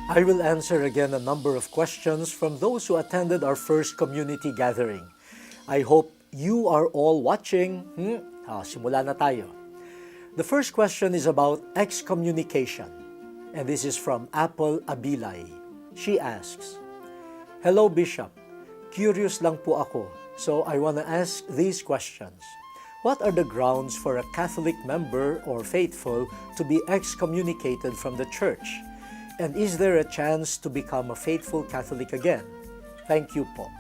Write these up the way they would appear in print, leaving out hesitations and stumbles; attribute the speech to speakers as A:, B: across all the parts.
A: I will answer again a number of questions from those who attended our first community gathering. I hope you are all watching. Simula na tayo. The first question is about excommunication. And this is from Apple Abilay. She asks, "Hello Bishop, curious lang po ako, so I want to ask these questions. What are the grounds for a Catholic member or faithful to be excommunicated from the church? And is there a chance to become a faithful Catholic again? Thank you po."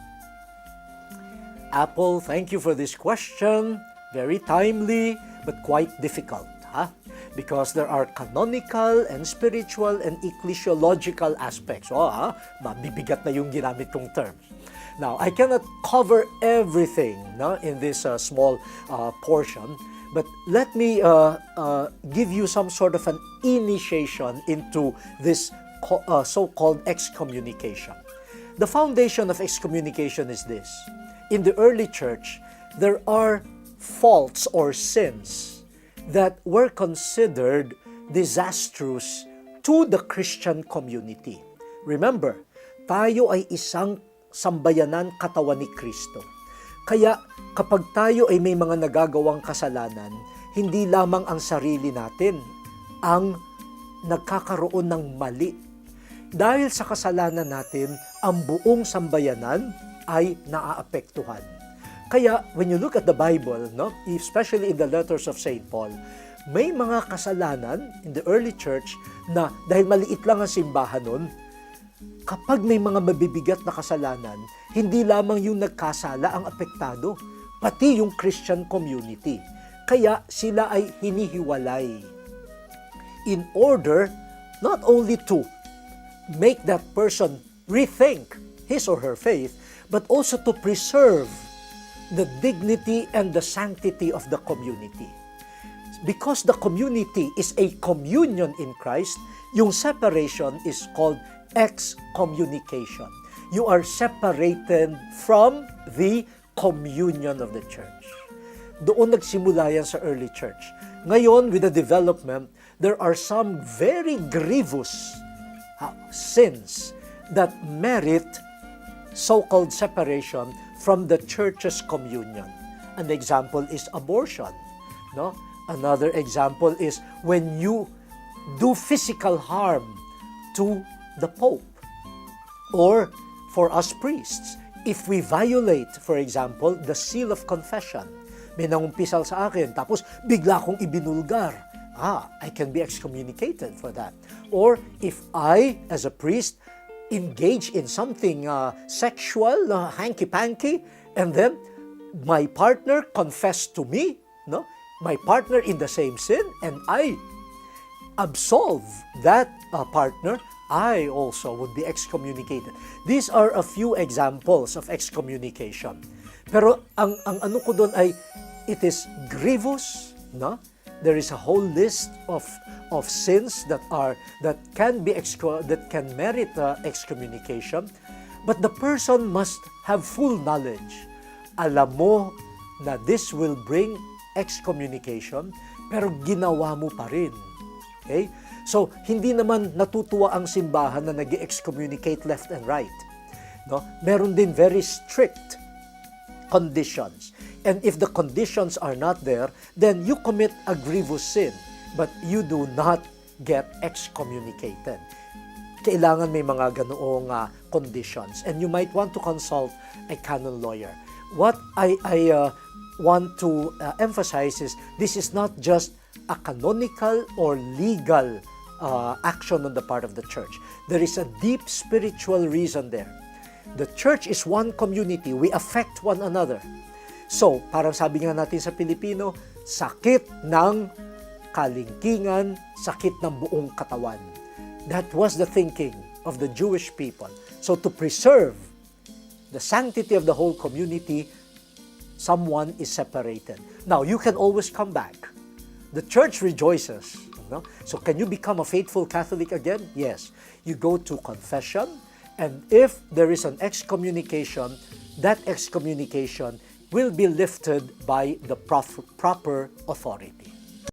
A: Apple, thank you for this question. Very timely, but quite difficult. Because there are canonical and spiritual and ecclesiological aspects. Mabibigat na yung ginamit kong terms. Now, I cannot cover everything in this small portion, but let me give you some sort of an initiation into this so-called excommunication. The foundation of excommunication is this. In the early church, there are faults or sins that were considered disastrous to the Christian community. Remember, tayo ay isang sambayanan katawan ni Kristo. Kaya kapag tayo ay may mga nagagawang kasalanan, hindi lamang ang sarili natin ang nagkakaroon ng mali. Dahil sa kasalanan natin, ang buong sambayanan ay naaapektuhan. Kaya when you look at the Bible, especially in the letters of St. Paul, may mga kasalanan in the early church na dahil maliit lang ang simbahan nun, kapag may mga mabibigat na kasalanan, hindi lamang yung nagkasala ang apektado, pati yung Christian community. Kaya sila ay hinihiwalay in order not only to make that person rethink his or her faith, but also to preserve the dignity and the sanctity of the community. Because the community is a communion in Christ, yung separation is called excommunication. You are separated from the communion of the church. Doon nagsimula yan sa early church. Ngayon, with the development, there are some very grievous sins that merit so-called separation from the church's communion. An example is abortion. Another example is when you do physical harm to the Pope. Or for us priests, if we violate, for example, the seal of confession, may nangumpisal sa akin, tapos bigla kong ibinulgar, I can be excommunicated for that. Or if I, as a priest, engage in something sexual, hanky-panky, and then my partner confessed to me, my partner in the same sin, and I absolve that partner, I also would be excommunicated. These are a few examples of excommunication. Pero ang ano ko doon ay, it is grievous, There is a whole list of sins that can merit excommunication, but the person must have full knowledge. Alam mo na this will bring excommunication, pero ginawa mo pa rin. Okay? So, hindi naman natutuwa ang simbahan na nag-excommunicate left and right. Meron din very strict conditions. And if the conditions are not there, then you commit a grievous sin, but you do not get excommunicated. Kailangan may mga ganoong conditions, and you might want to consult a canon lawyer. What I want to emphasize is this is not just a canonical or legal action on the part of the church. There is a deep spiritual reason there. The church is one community. We affect one another. So, parang sabi nga natin sa Pilipino, sakit ng kalingkingan, sakit ng buong katawan. That was the thinking of the Jewish people. So, to preserve the sanctity of the whole community, someone is separated. Now, you can always come back. The church rejoices. So, can you become a faithful Catholic again? Yes. You go to confession, and if there is an excommunication, that excommunication will be lifted by the proper authority.